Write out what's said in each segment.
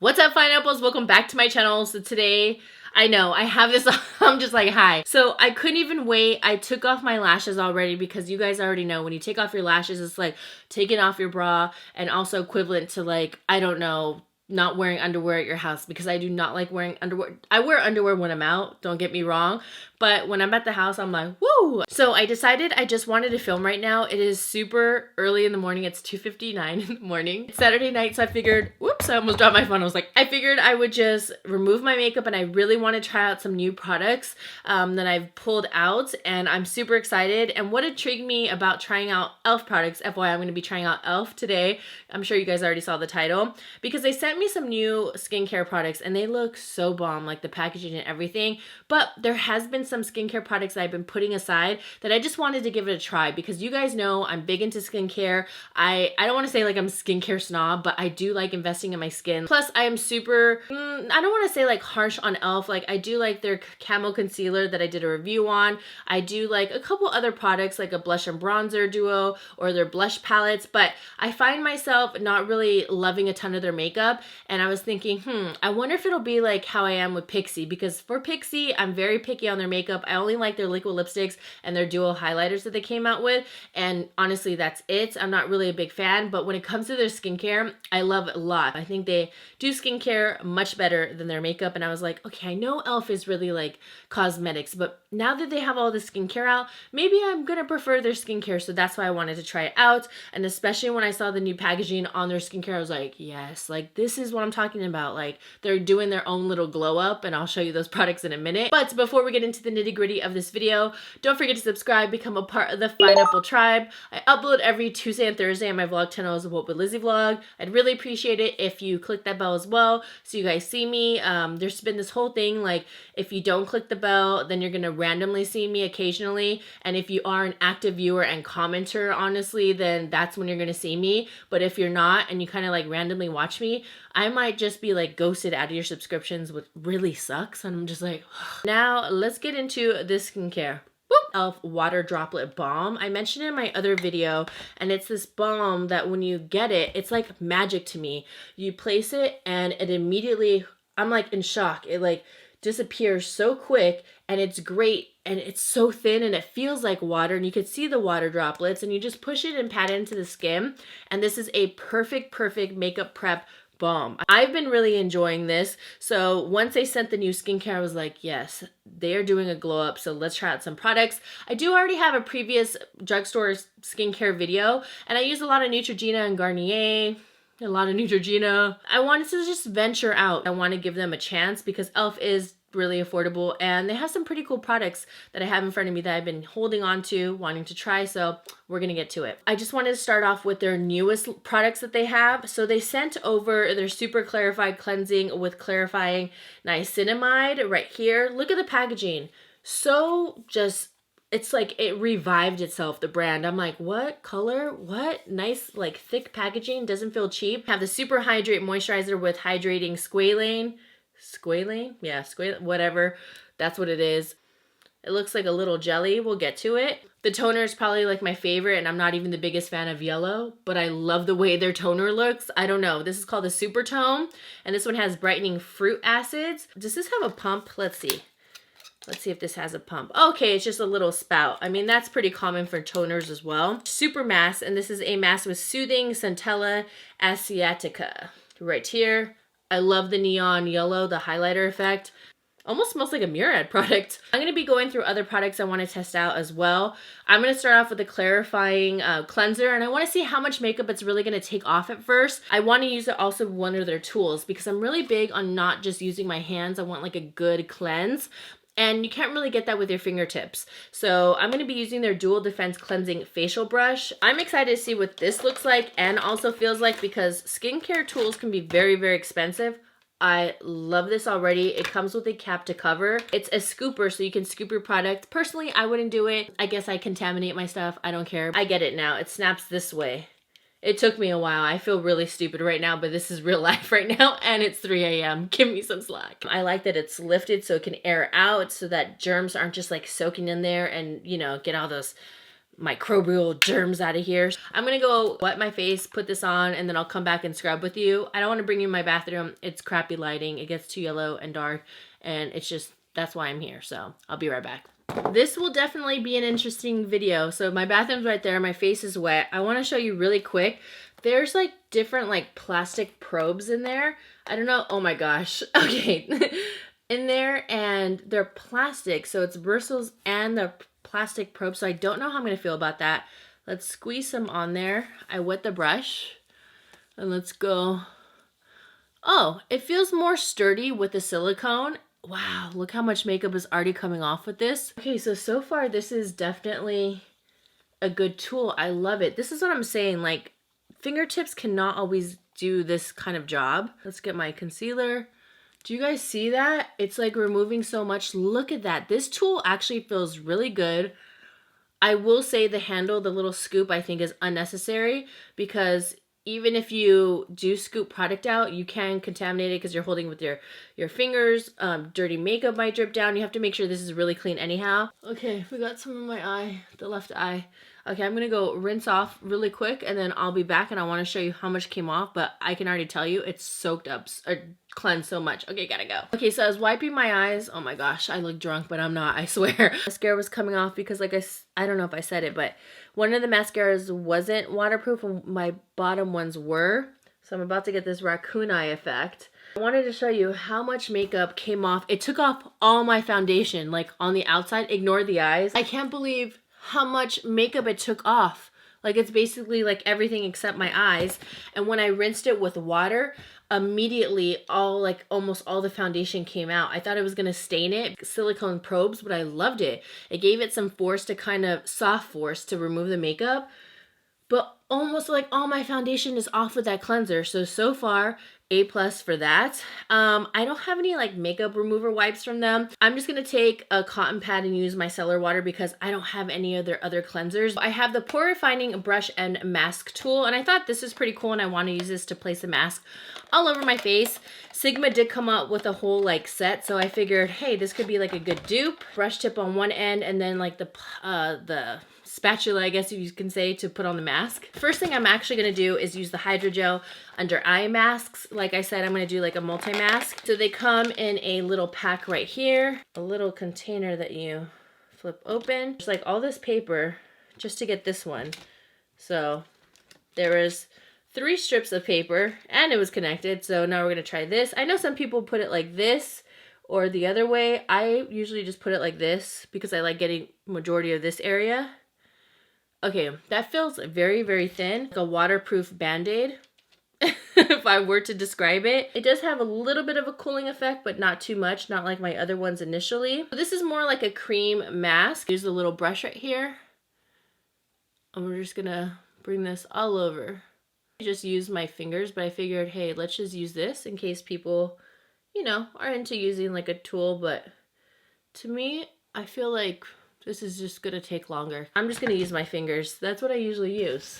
What's up, pineapples? Welcome back to my channel. So today, I know I have this I'm just like, hi. So I couldn't even wait. I took off my lashes already because you guys already know when you take off your lashes, it's like taking off your bra and also equivalent to, like, I don't know, not wearing underwear at your house, because I do not like wearing underwear. I wear underwear when I'm out, don't get me wrong, but when I'm at the house, I'm like, woo! So I decided I just wanted to film right now. It is super early in the morning. It's 2:59 in the morning. It's Saturday night, so I figured, whoops, I almost dropped my phone. I figured I would just remove my makeup, and I really want to try out some new products that I've pulled out, and I'm super excited. And what intrigued me about trying out e.l.f. products, FYI, I'm going to be trying out e.l.f. today. I'm sure you guys already saw the title, because they sent me some new skincare products, and they look so bomb, like the packaging and everything. But there has been some skincare products that I've been putting aside that I just wanted to give it a try, because you guys know I'm big into skincare. I don't want to say like I'm a skincare snob, but I do like investing in my skin. Plus, I am super, I don't want to say like harsh on e.l.f. Like, I do like their camo concealer that I did a review on. I do like a couple other products like a blush and bronzer duo or their blush palettes, but I find myself not really loving a ton of their makeup. And I was thinking, I wonder if it'll be like how I am with Pixi, because for Pixi, I'm very picky on their makeup. I only like their liquid lipsticks and their dual highlighters that they came out with. And honestly, that's it. I'm not really a big fan, but when it comes to their skincare, I love it a lot. I think they do skincare much better than their makeup. And I was like, okay, I know e.l.f. is really like cosmetics, but now that they have all the skincare out, maybe I'm gonna prefer their skincare. So that's why I wanted to try it out. And especially when I saw the new packaging on their skincare, I was like, yes, like this is what I'm talking about. Like, they're doing their own little glow up, and I'll show you those products in a minute. But before we get into the nitty gritty of this video, don't forget to subscribe, become a part of the Pineapple Tribe. I upload every Tuesday and Thursday on my vlog channels, What Would Lizzy Vlog. I'd really appreciate it if you click that bell as well, so you guys see me. There's been this whole thing, like, if you don't click the bell, then you're gonna randomly see me occasionally. And if you are an active viewer and commenter, honestly, then that's when you're gonna see me. But if you're not, and you kind of like randomly watch me, I might just be like ghosted out of your subscriptions, which really sucks. And I'm just like, now let's get into this skincare. e.l.f. Water Droplet Balm. I mentioned it in my other video, and it's this balm that when you get it, it's like magic to me. You place it and it immediately, I'm like in shock. It like disappears so quick, and it's great, and it's so thin, and it feels like water, and you can see the water droplets, and you just push it and pat it into the skin. And this is a perfect makeup prep balm. I've been really enjoying this. So once they sent the new skincare, I was like, yes, they are doing a glow up. So let's try out some products. I do already have a previous drugstore skincare video, and I use a lot of Neutrogena and Garnier. A lot of Neutrogena. I wanted to just venture out. I want to give them a chance because e.l.f. is really affordable, and they have some pretty cool products that I have in front of me that I've been holding on to, wanting to try, so we're gonna get to it. I just wanted to start off with their newest products that they have. So they sent over their Super Clarified Cleansing with Clarifying Niacinamide right here. Look at the packaging. So just, it's like it revived itself, the brand. I'm like, what color? What? Nice, like thick packaging. Doesn't feel cheap. Have the Super Hydrate Moisturizer with Hydrating Squalane. Squalane? Yeah, squalane, whatever. That's what it is. It looks like a little jelly. We'll get to it. The toner is probably like my favorite, and I'm not even the biggest fan of yellow, but I love the way their toner looks. I don't know. This is called the Super Tone, and this one has brightening fruit acids. Does this have a pump? Let's see. Let's see if this has a pump. Okay, it's just a little spout. I mean, that's pretty common for toners as well. Super mask, and this is a mask with Soothing Centella Asiatica right here. I love the neon yellow, the highlighter effect. Almost smells like a Murad product. I'm going to be going through other products I want to test out as well. I'm going to start off with a clarifying cleanser, and I want to see how much makeup it's really going to take off at first. I want to use it also with one of their tools, because I'm really big on not just using my hands. I want like a good cleanse. And you can't really get that with your fingertips. So I'm going to be using their Dual Defense Cleansing Facial Brush. I'm excited to see what this looks like and also feels like, because skincare tools can be very expensive. I love this already. It comes with a cap to cover. It's a scooper, so you can scoop your product. Personally, I wouldn't do it. I guess I contaminate my stuff. I don't care. I get it now. It snaps this way. It took me a while. I feel really stupid right now, but this is real life right now, and it's 3 a.m. Give me some slack. I like that it's lifted so it can air out, so that germs aren't just like soaking in there and, you know, get all those microbial germs out of here. I'm gonna go wet my face, put this on, and then I'll come back and scrub with you. I don't want to bring you in my bathroom. It's crappy lighting. It gets too yellow and dark, and it's just, that's why I'm here. So I'll be right back. This will definitely be an interesting video. So my bathroom's right there. My face is wet. I want to show you really quick. There's like different like plastic probes in there. I don't know. Oh my gosh. Okay. In there, and they're plastic. So it's bristles and the plastic probe. So I don't know how I'm going to feel about that. Let's squeeze some on there. I wet the brush. And let's go. Oh, it feels more sturdy with the silicone. Wow, look how much makeup is already coming off with this. Okay, so far this is definitely a good tool. I love it. This is what I'm saying, like fingertips cannot always do this kind of job. Let's get my concealer. Do you guys see that? It's like removing so much. Look at that. This tool actually feels really good. I will say the handle, the little scoop, I think is unnecessary, because even if you do scoop product out, you can contaminate it because you're holding with your fingers. Dirty makeup might drip down. You have to make sure this is really clean anyhow. Okay, we got some in my eye, the left eye. Okay, I'm gonna go rinse off really quick, and then I'll be back, and I want to show you how much came off, but I can already tell you it's soaked up or cleansed so much. Okay, gotta go. Okay, so I was wiping my eyes. Oh my gosh, I look drunk, but I'm not, I swear. Mascara was coming off because like I don't know if I said it, but one of the mascaras wasn't waterproof and my bottom ones were. So I'm about to get this raccoon eye effect. I wanted to show you how much makeup came off. It took off all my foundation, like on the outside. Ignore the eyes. I can't believe how much makeup it took off. Like it's basically like everything except my eyes. And when I rinsed it with water, immediately almost all the foundation came out. I thought it was gonna stain it, silicone probes, but I loved it. It gave it some force to kind of soft force to remove the makeup, but almost like all my foundation is off with that cleanser. So far, A+ for that. I don't have any like makeup remover wipes from them. I'm just gonna take a cotton pad and use my cellar water because I don't have any other cleansers. I have the pore refining brush and mask tool, and I thought this is pretty cool, and I want to use this to place a mask all over my face. Sigma did come out with a whole like set, so I figured, hey, this could be like a good dupe. Brush tip on one end, and then like the spatula, I guess you can say, to put on the mask. First thing I'm actually gonna do is use the hydrogel under eye masks. Like I said, I'm gonna do like a multi-mask. So they come in a little pack right here, a little container that you flip open. There's like all this paper just to get this one. So there is 3 strips of paper and it was connected. So now we're gonna try this. I know some people put it like this or the other way. I usually just put it like this because I like getting majority of this area. Okay, that feels very, very thin, like a waterproof Band-Aid, if I were to describe it. It does have a little bit of a cooling effect, but not too much, not like my other ones initially. This is more like a cream mask. Use the little brush right here. And we're just gonna bring this all over. I just used my fingers, but I figured, hey, let's just use this in case people, you know, are into using like a tool, but to me, I feel like this is just gonna take longer. I'm just gonna use my fingers. That's what I usually use.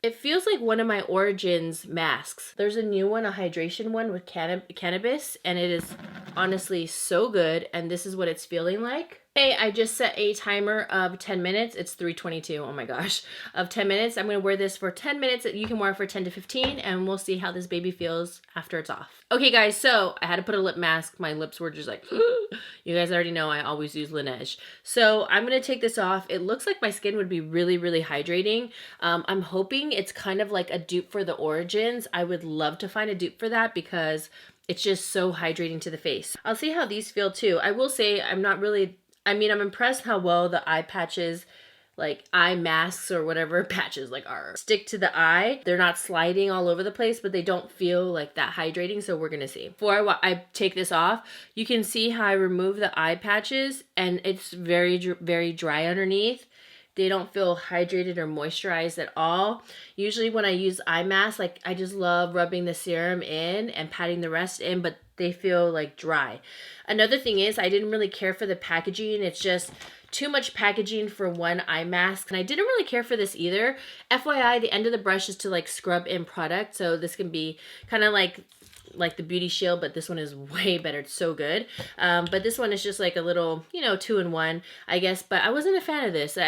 It feels like one of my Origins masks. There's a new one, a hydration one with cannabis, and it is honestly so good, and this is what it's feeling like. Hey, I just set a timer of 10 minutes. It's 3:22, oh my gosh, of 10 minutes. I'm gonna wear this for 10 minutes. You can wear it for 10 to 15, and we'll see how this baby feels after it's off. Okay guys, so I had to put a lip mask. My lips were just like, you guys already know I always use Laneige. So I'm gonna take this off. It looks like my skin would be really, really hydrating. I'm hoping it's kind of like a dupe for the Origins. I would love to find a dupe for that because it's just so hydrating to the face. I'll see how these feel too. I will say I'm I'm impressed how well the eye patches, like eye masks or whatever patches like are, stick to the eye. They're not sliding all over the place, but they don't feel like that hydrating, so we're gonna see. Before I take this off, you can see how I remove the eye patches and it's very, very dry underneath. They don't feel hydrated or moisturized at all. Usually when I use eye masks, like I just love rubbing the serum in and patting the rest in, but they feel like dry. Another thing is I didn't really care for the packaging. It's just too much packaging for one eye mask. And I didn't really care for this either. FYI, the end of the brush is to like scrub in product. So this can be kind of like the Beauty Shield, but this one is way better. It's so good. But this one is just like a little, you know, 2-in-1, I guess. But I wasn't a fan of this.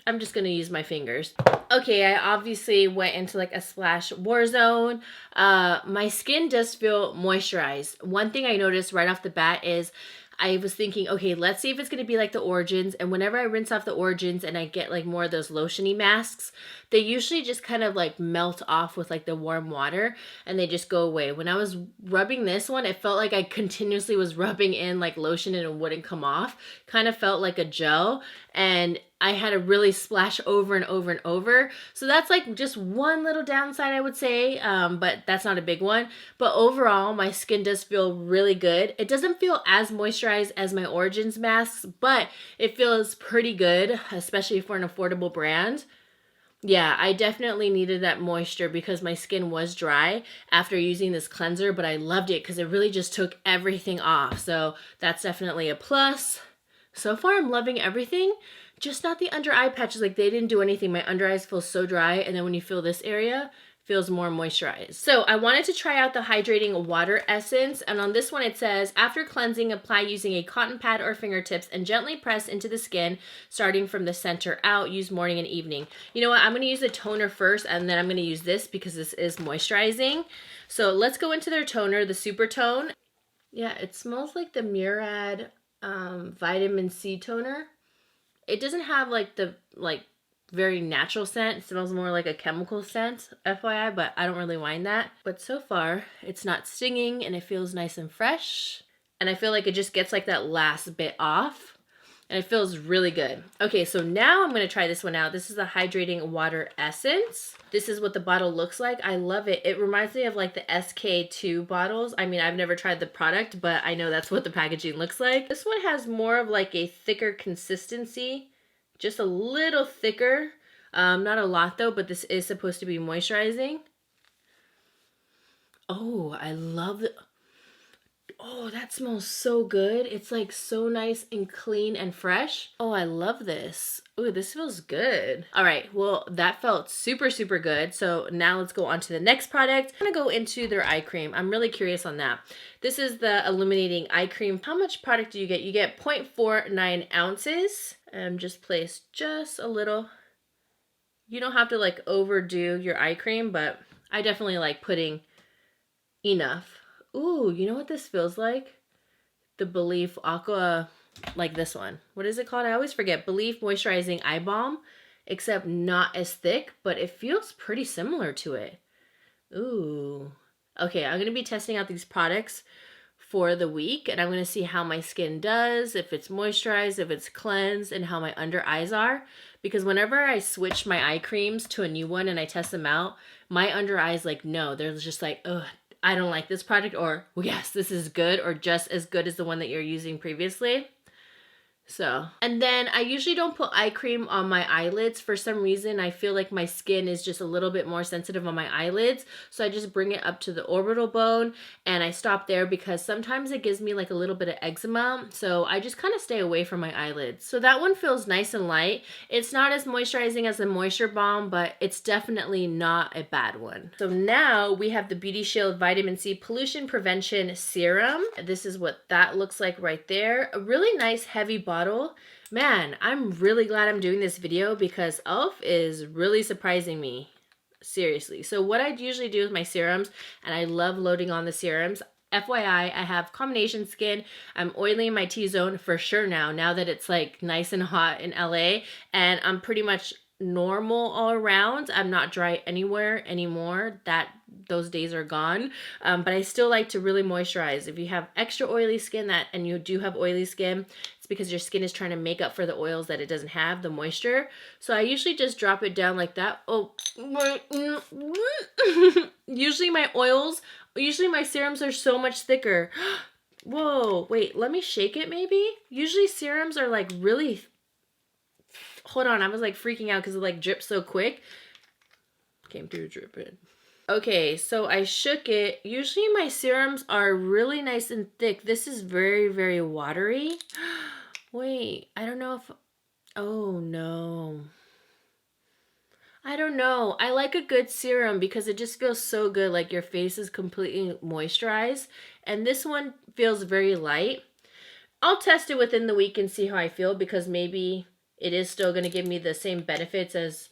I'm just gonna use my fingers. Okay, I obviously went into like a splash war zone. My skin does feel moisturized. One thing I noticed right off the bat is I was thinking, okay, let's see if it's gonna be like the Origins. And whenever I rinse off the Origins and I get like more of those lotiony masks, they usually just kind of like melt off with like the warm water and they just go away. When I was rubbing this one, it felt like I continuously was rubbing in like lotion and it wouldn't come off. Kind of felt like a gel, and I had to really splash over and over and over. So that's like just one little downside, I would say, but that's not a big one. But overall, my skin does feel really good. It doesn't feel as moisturized as my Origins masks, but it feels pretty good, especially for an affordable brand. Yeah, I definitely needed that moisture because my skin was dry after using this cleanser, but I loved it because it really just took everything off. So that's definitely a plus. So far, I'm loving everything, just not the under eye patches. Like, they didn't do anything. My under eyes feel so dry, and then when you feel this area, feels more moisturized. So I wanted to try out the Hydrating Water Essence, and on this one it says, after cleansing, apply using a cotton pad or fingertips and gently press into the skin, starting from the center out. Use morning and evening. You know what? I'm going to use the toner first, and then I'm going to use this because this is moisturizing. So let's go into their toner, the Super Tone. Yeah, it smells like the Murad vitamin C toner. It doesn't have like the very natural scent. It smells more like a chemical scent, FYI, but I don't really mind that. But so far, it's not stinging and it feels nice and fresh. And I feel like it just gets like that last bit off. And it feels really good. Okay, so now I'm going to try this one out. This is the Hydrating Water Essence. This is what the bottle looks like. I love it. It reminds me of like the SK2 bottles. I mean, I've never tried the product, but I know that's what the packaging looks like. This one has more of like a thicker consistency. Just a little thicker. Not a lot though, but this is supposed to be moisturizing. Oh, I love it. Oh, that smells so good. It's like so nice and clean and fresh. Oh, I love this. Oh, this feels good. All right, well, that felt super, super good. So now let's go on to the next product. I'm gonna go into their eye cream. I'm really curious on that. This is the Illuminating Eye Cream. How much product do you get? You get 0.49 ounces. Just place just a little. You don't have to like overdo your eye cream, but I definitely like putting enough. Ooh, you know what this feels like? The Belief Aqua, like this one. What is it called? I always forget. Belief Moisturizing Eye Balm, except not as thick, but it feels pretty similar to it. Ooh. Okay, I'm going to be testing out these products for the week, and I'm going to see how my skin does, if it's moisturized, if it's cleansed, and how my under eyes are. Because whenever I switch my eye creams to a new one and I test them out, my under eyes, like, no, they're just like, ugh, I don't like this product, or well, yes, this is good, or just as good as the one that you're using previously. So, and then I usually don't put eye cream on my eyelids. For some reason, I feel like my skin is just a little bit more sensitive on my eyelids. So I just bring it up to the orbital bone and I stop there because sometimes it gives me like a little bit of eczema. So I just kind of stay away from my eyelids. So that one feels nice and light. It's not as moisturizing as the Moisture Balm, but it's definitely not a bad one. So now we have the Beauty Shield Vitamin C Pollution Prevention Serum. This is what that looks like right there. A really nice heavy bottle. Man, I'm really glad I'm doing this video because e.l.f. is really surprising me. Seriously. So what I usually do with my serums, and I love loading on the serums, FYI, I have combination skin. I'm oily in my T-zone for sure now that it's like nice and hot in LA, and I'm pretty much normal all around. I'm not dry anywhere anymore. Those days are gone. But I still like to really moisturize. If you have extra oily skin and you do have oily skin, it's because your skin is trying to make up for the oils that it doesn't have, the moisture. So I usually just drop it down like that. Oh, usually my serums are so much thicker. Whoa, wait, let me shake it maybe? Usually serums are like really, hold on, I was like freaking out because it like dripped so quick. Came through dripping. Okay, so I shook it. Usually my serums are really nice and thick. This is very, very watery. Wait, I don't know if, oh no. I don't know. I like a good serum because it just feels so good. Like your face is completely moisturized. And this one feels very light. I'll test it within the week and see how I feel because maybe it is still going to give me the same benefits as,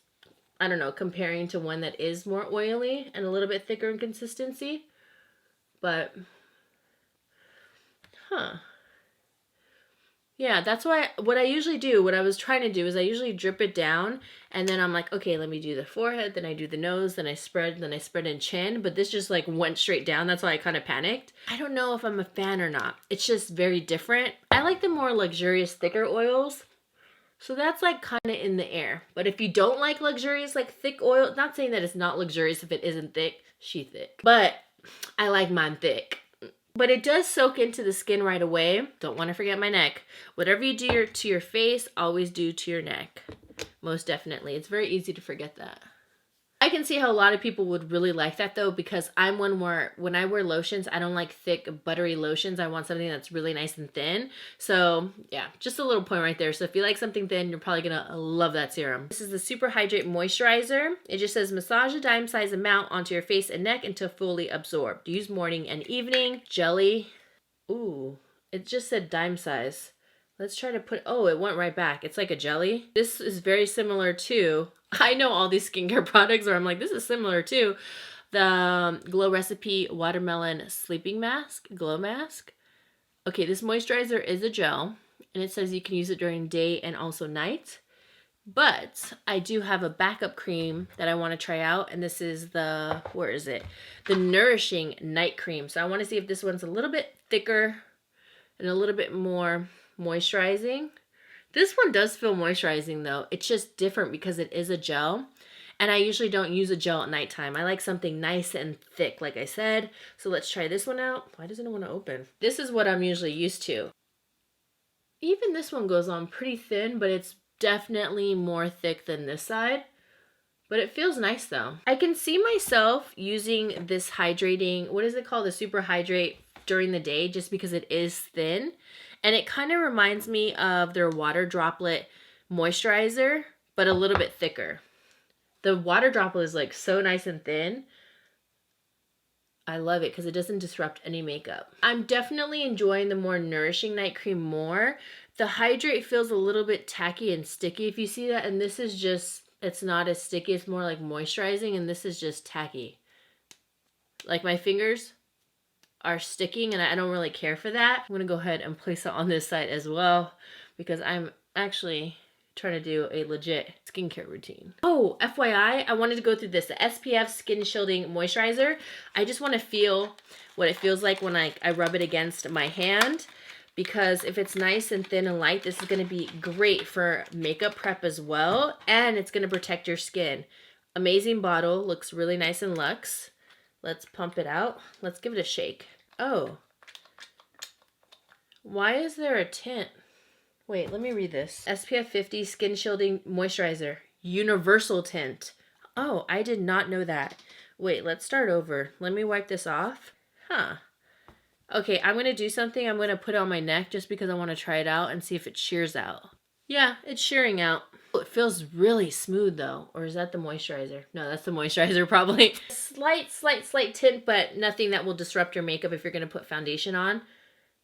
I don't know, comparing to one that is more oily and a little bit thicker in consistency. But, yeah, that's why what I usually do, what I was trying to do is I usually drip it down and then I'm like, okay, let me do the forehead, then I do the nose, then I spread in chin. But this just like went straight down. That's why I kind of panicked. I don't know if I'm a fan or not. It's just very different. I like the more luxurious, thicker oils. So that's like kind of in the air. But if you don't like luxurious, like thick oil, not saying that it's not luxurious if it isn't thick, she thick. But I like mine thick. But it does soak into the skin right away. Don't want to forget my neck. Whatever you do to your face, always do to your neck. Most definitely. It's very easy to forget that. I can see how a lot of people would really like that though, because I'm one where when I wear lotions, I don't like thick, buttery lotions. I want something that's really nice and thin. So yeah, just a little point right there. So if you like something thin, you're probably gonna love that serum. This is the Super Hydrate Moisturizer. It just says massage a dime size amount onto your face and neck until fully absorbed. Use morning and evening. Jelly. Ooh, it just said dime size. Let's try to put, oh, it went right back. It's like a jelly. This is very similar to, I know all these skincare products where I'm like, this is similar to the Glow Recipe Watermelon Sleeping Mask, Glow Mask. Okay, this moisturizer is a gel, and it says you can use it during day and also night. But I do have a backup cream that I want to try out, and this is the, where is it? The Nourishing Night Cream. So I want to see if this one's a little bit thicker and a little bit more moisturizing. This one does feel moisturizing though. It's just different because it is a gel. And I usually don't use a gel at nighttime. I like something nice and thick, like I said. So let's try this one out. Why doesn't it want to open? This is what I'm usually used to. Even this one goes on pretty thin, but it's definitely more thick than this side. But it feels nice though. I can see myself using this hydrating, what is it called? The Super Hydrate during the day, just because it is thin. And it kind of reminds me of their water droplet moisturizer, but a little bit thicker. The water droplet is like so nice and thin. I love it because it doesn't disrupt any makeup. I'm definitely enjoying the more Nourishing Night Cream more. The Hydrate feels a little bit tacky and sticky if you see that. And this is just, it's not as sticky. It's more like moisturizing, and this is just tacky. Like my fingers are sticking, and I don't really care for that. I'm gonna go ahead and place it on this side as well because I'm actually trying to do a legit skincare routine. Oh, FYI, I wanted to go through this, the SPF Skin Shielding Moisturizer. I just want to feel what it feels like when I rub it against my hand, because if it's nice and thin and light, this is going to be great for makeup prep as well, and it's going to protect your skin. Amazing bottle, looks really nice and luxe. Let's pump it out. Let's give it a shake. Oh. Why is there a tint? Wait, let me read this. SPF 50 Skin Shielding Moisturizer. Universal tint. Oh, I did not know that. Wait, let's start over. Let me wipe this off. Huh. Okay, I'm going to do something. I'm going to put it on my neck just because I want to try it out and see if it shears out. Yeah, it's shearing out. It feels really smooth though. Or is that the moisturizer? No, that's the moisturizer probably. Slight tint, but nothing that will disrupt your makeup if you're going to put foundation on.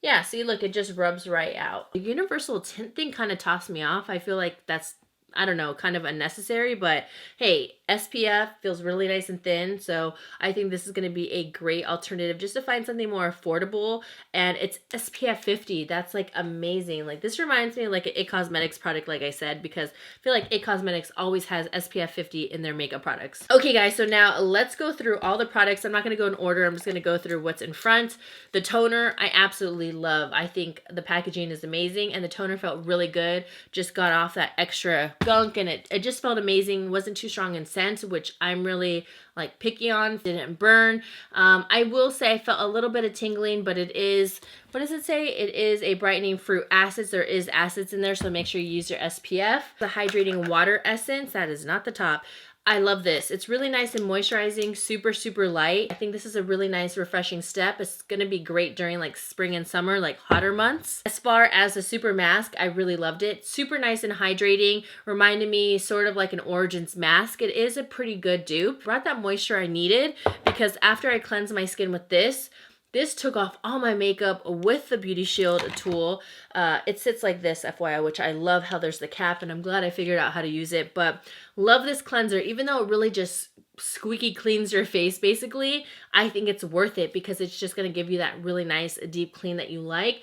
Yeah, see, look, it just rubs right out. The universal tint thing kind of tossed me off. I feel like that's, I don't know, kind of unnecessary, but hey, SPF feels really nice and thin, so I think this is going to be a great alternative just to find something more affordable, and it's SPF 50. That's like amazing. Like this reminds me of like an IT Cosmetics product, like I said, because I feel like IT Cosmetics always has SPF 50 in their makeup products. Okay guys, so now let's go through all the products. I'm not going to go in order. I'm just going to go through what's in front. The toner, I absolutely love. I think the packaging is amazing, and the toner felt really good. Just got off that extra gunk, and it just felt amazing. Wasn't too strong in scent, which I'm really like picky on. Didn't burn. I will say I felt a little bit of tingling, but it is, what does it say? It is a brightening fruit acids. There is acids in there, so make sure you use your SPF. The hydrating water essence, that is not the top. I love this. It's really nice and moisturizing, super light. I think this is a really nice refreshing step. It's gonna be great during like spring and summer, like hotter months. As far as the super mask, I really loved it. Super nice and hydrating. Reminded me sort of like an Origins mask. It is a pretty good dupe. Brought that moisture I needed because after I cleanse my skin with this This took off all my makeup with the Beauty Shield tool. It sits like this, FYI, which I love how there's the cap, and I'm glad I figured out how to use it. But love this cleanser, even though it really just squeaky cleans your face basically. I think it's worth it because it's just going to give you that really nice deep clean that you like.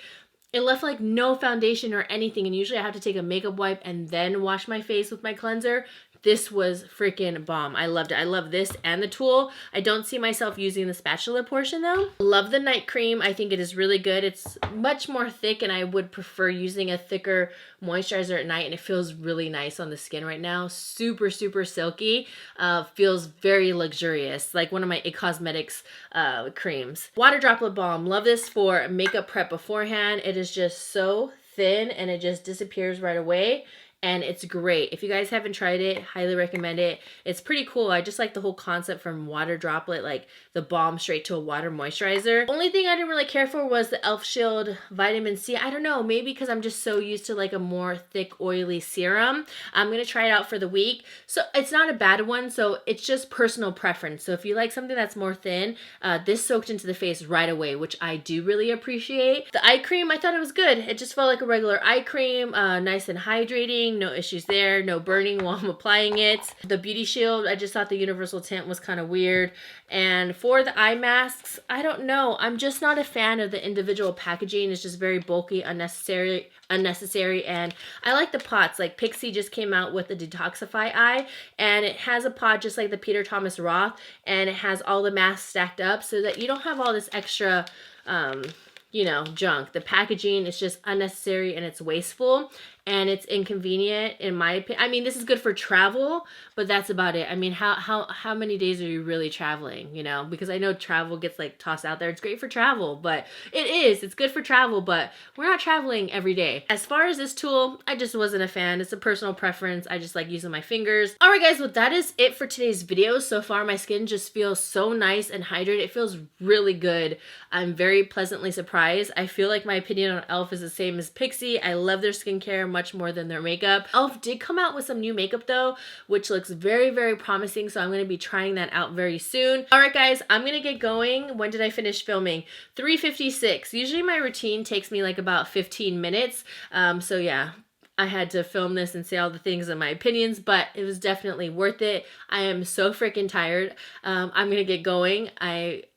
It left like no foundation or anything, and usually I have to take a makeup wipe and then wash my face with my cleanser. This was freaking bomb. I loved it. I love this and the tool. I don't see myself using the spatula portion though. Love the night cream. I think it is really good. It's much more thick, and I would prefer using a thicker moisturizer at night, and it feels really nice on the skin right now. Super, super silky. Feels very luxurious, like one of my IT Cosmetics creams. Water droplet balm. Love this for makeup prep beforehand. It is just so thin and it just disappears right away. And it's great. If you guys haven't tried it, highly recommend it. It's pretty cool. I just like the whole concept from water droplet, like the balm straight to a water moisturizer. Only thing I didn't really care for was the Elf Shield Vitamin C. I don't know, maybe because I'm just so used to like a more thick, oily serum. I'm gonna try it out for the week. So it's not a bad one, so it's just personal preference. So if you like something that's more thin, this soaked into the face right away, which I do really appreciate. The eye cream, I thought it was good. It just felt like a regular eye cream, nice and hydrating. No issues there, no burning while I'm applying it. The Beauty Shield, I just thought the universal tint was kind of weird. And for the eye masks, I don't know. I'm just not a fan of the individual packaging. It's just very bulky, unnecessary, and I like the pots. Like Pixie just came out with the Detoxify Eye, and it has a pot just like the Peter Thomas Roth, and it has all the masks stacked up so that you don't have all this extra you know, junk. The packaging is just unnecessary and it's wasteful and it's inconvenient in my opinion. I mean, this is good for travel, but that's about it. I mean, how many days are you really traveling, you know? Because I know travel gets like tossed out there. It's great for travel, but it's good for travel, but we're not traveling every day. As far as this tool, I just wasn't a fan. It's a personal preference. I just like using my fingers. All right, guys, well, that is it for today's video. So far, my skin just feels so nice and hydrated. It feels really good. I'm very pleasantly surprised. I feel like my opinion on e.l.f. is the same as Pixie. I love their skincare much more than their makeup. e.l.f. did come out with some new makeup though, which looks very, very promising. So I'm going to be trying that out very soon. All right, guys, I'm going to get going. When did I finish filming? 3:56. Usually my routine takes me like about 15 minutes. So yeah. I had to film this and say all the things and my opinions, but it was definitely worth it. I am so freaking tired. I'm going to get going.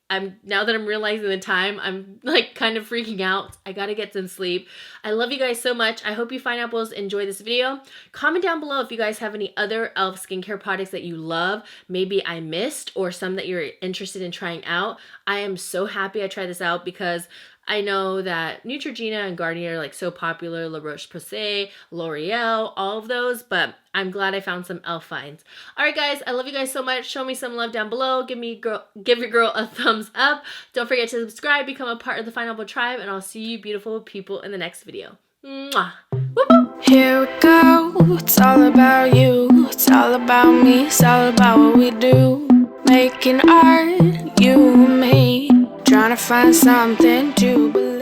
Now that I'm realizing the time, I'm like kind of freaking out. I gotta get some sleep. I love you guys so much. I hope you Pineapples enjoy this video. Comment down below if you guys have any other e.l.f. skincare products that you love, maybe I missed, or some that you're interested in trying out. I am so happy I tried this out because I know that Neutrogena and Garnier are like so popular, La Roche-Posay, L'Oreal, all of those, but I'm glad I found some e.l.f. finds. All right, guys, I love you guys so much. Show me some love down below. Give your girl a thumbs up. Don't forget to subscribe, become a part of the Pineapple Tribe, and I'll see you beautiful people in the next video. Mwah. Whoop, whoop. Here we go. It's all about you. It's all about me. It's all about what we do. Making art, you and me. Trying to find something to believe.